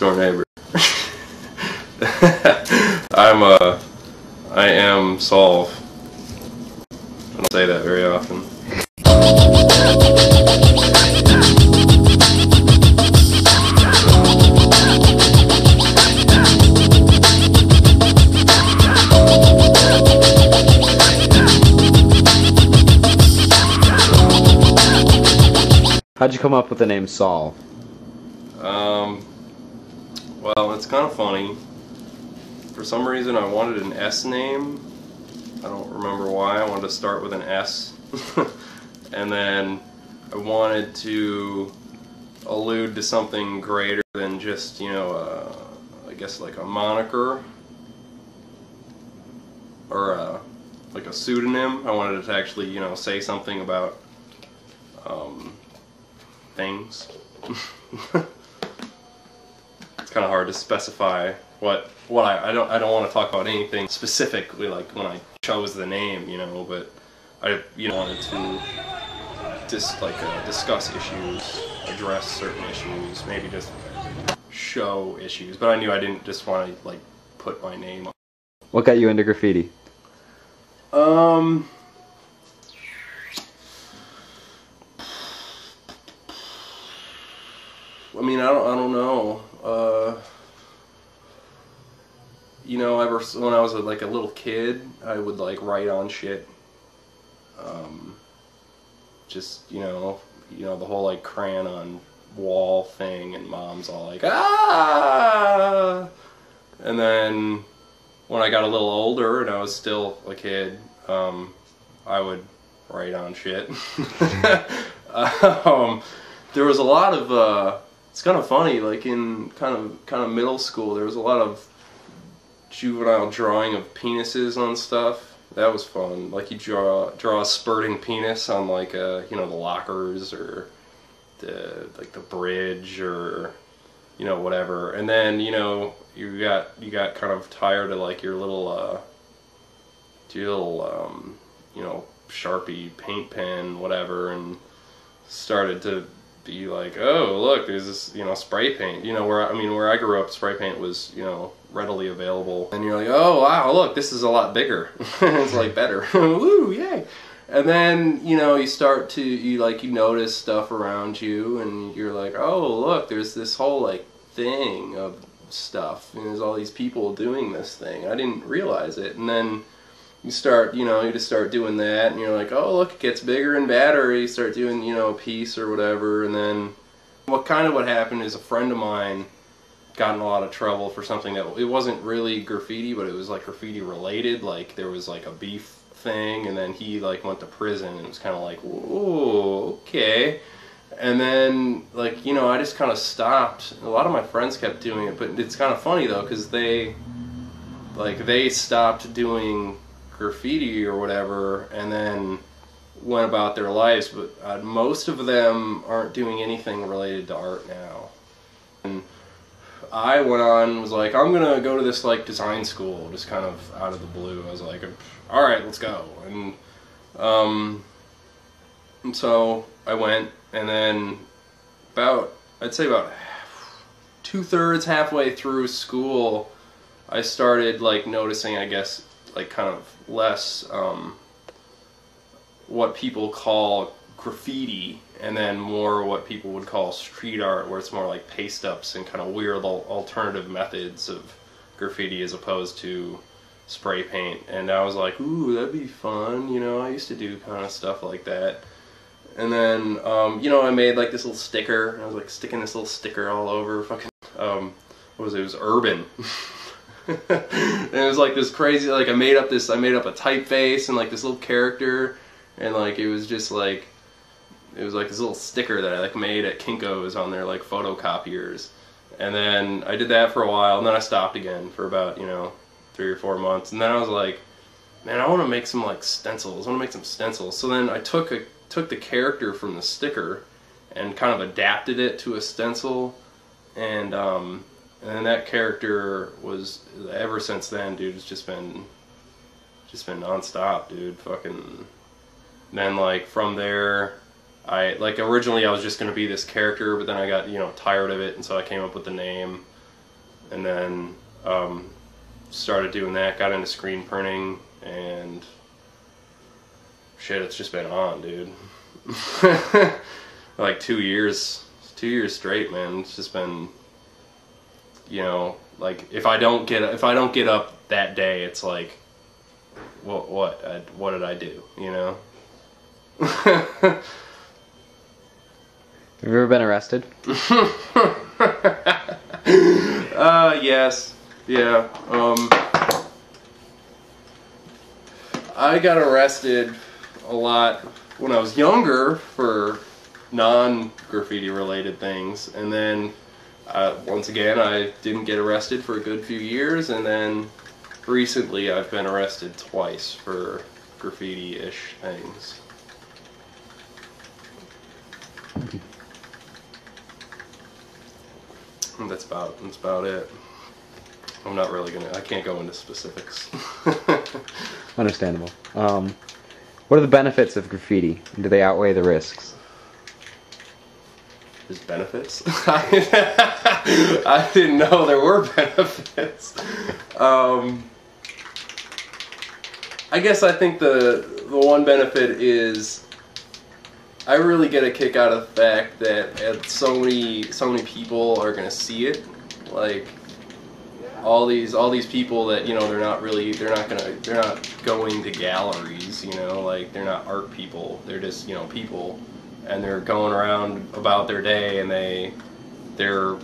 next door neighbor. I am Solve. I don't say that very often. How'd you come up with the name Solve? Well, it's kind of funny. For some reason I wanted an S name. I don't remember why. I wanted to start with an S. And then I wanted to allude to something greater than just, you know, I guess like a moniker or like a pseudonym. I wanted it to actually, you know, say something about things. It's kind of hard to specify what I don't want to talk about anything specifically, like when I chose the name, you know, but I, you know, wanted to discuss issues, address certain issues, maybe just show issues, but I knew I didn't just want to like put my name on. What got you into graffiti? I mean, I don't know. You know, ever when I was like a little kid, I would like write on shit. Just you know the whole like crayon on wall thing, and mom's all like ah. And then when I got a little older and I was still a kid, I would write on shit. There was a lot of it's kind of funny, like in kind of middle school, there was a lot of juvenile drawing of penises on stuff. That was fun. Like you draw a spurting penis on like you know, the lockers or like the bridge or you know, whatever. And then you know you got kind of tired of like your little you know, Sharpie paint pen whatever, and started to be like, oh look, there's this, you know, spray paint, you know, where I grew up, spray paint was, you know, readily available, and you're like, oh wow, look, this is a lot bigger. It's like better. Woo, yay. And then, you know, you notice stuff around you, and you're like, oh look, there's this whole like thing of stuff, and there's all these people doing this thing. I didn't realize it. And then you start, you know, you just start doing that, and you're like, oh look, it gets bigger and badder. You start doing, you know, a piece or whatever, and then what happened is a friend of mine got in a lot of trouble for something that, it wasn't really graffiti, but it was like graffiti related. Like there was like a beef thing, and then he like went to prison, and it was kind of like, whoa, okay. And then like, you know, I just kind of stopped. A lot of my friends kept doing it, but it's kind of funny though, because they stopped doing graffiti or whatever, and then went about their lives, but most of them aren't doing anything related to art now. And I went on, was like, I'm gonna go to this like design school, just kind of out of the blue. I was like, all right, let's go. And so I went, and then I'd say about 2/3, halfway through school, I started like noticing, I guess, like kind of less what people call graffiti, and then more what people would call street art, where it's more like paste ups and kind of weird alternative methods of graffiti as opposed to spray paint. And I was like, ooh, that'd be fun, you know, I used to do kind of stuff like that. And then you know, I made like this little sticker, and I was like sticking this little sticker all over fucking what was it? It was urban. And it was like this crazy, like I made up a typeface and like this little character, and like it was just like, it was like this little sticker that I like made at Kinko's on their like photocopiers. And then I did that for a while, and then I stopped again for about, you know, 3 or 4 months. And then I was like, man, I want to make some like stencils. I want to make some stencils. So then I took the character from the sticker and kind of adapted it to a stencil, and then that character was, ever since then, dude, it's just been non-stop, dude. Fucking. Then like from there, originally I was just gonna be this character, but then I got, you know, tired of it, and so I came up with the name. and then started doing that, got into screen printing, and shit, it's just been on, dude. Like 2 years straight, man. It's just been, you know, like if I don't get up that day, it's like, what did I do, you know? Have you ever been arrested? Yes. Yeah. I got arrested a lot when I was younger for non-graffiti related things, and then once again I didn't get arrested for a good few years, and then recently I've been arrested twice for graffiti-ish things. And that's about it. I'm not really I can't go into specifics. Understandable. What are the benefits of graffiti? Do they outweigh the risks? There's benefits? I didn't know there were benefits. I guess I think the one benefit is I really get a kick out of the fact that so many people are gonna see it. Like all these people that, you know, they're not going to galleries, you know, like they're not art people. They're just, you know, people, and they're going around about their day, and they're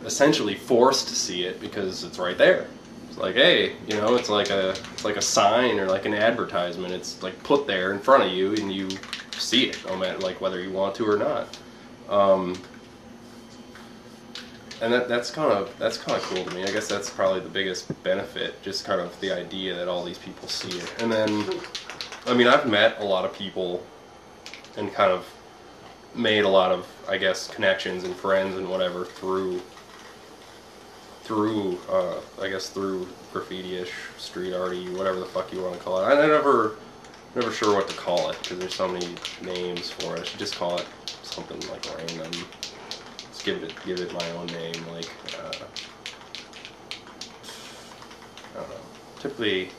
essentially forced to see it because it's right there. It's like, hey, you know, it's like a sign or like an advertisement. It's like put there in front of you, and you see it, no matter like whether you want to or not. And that's kind of cool to me. I guess that's probably the biggest benefit, just kind of the idea that all these people see it. And then, I mean, I've met a lot of people and kind of made a lot of, I guess, connections and friends and whatever through I guess through graffiti-ish, street arty, whatever the fuck you want to call it. I'm never sure what to call it because there's so many names for it. I should just call it something like random. Give it my own name, like I don't know. Typically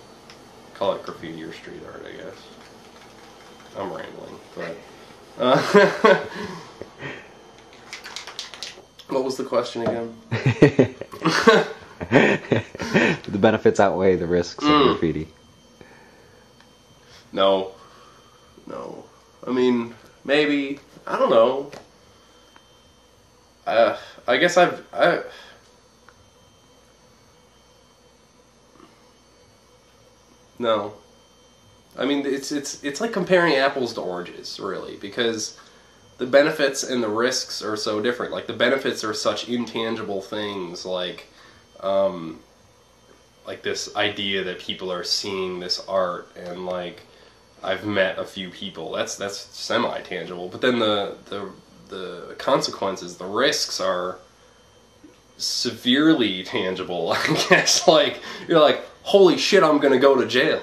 call it graffiti or street art, I guess. I'm rambling, but what was the question again? Do the benefits outweigh the risks of graffiti? No. I mean, maybe, I don't know. I guess no. I mean, it's like comparing apples to oranges, really, because the benefits and the risks are so different. Like the benefits are such intangible things, like this idea that people are seeing this art, and like I've met a few people. That's semi-tangible, but then the consequences, the risks are severely tangible, I guess. Like, you're like, holy shit, I'm gonna go to jail.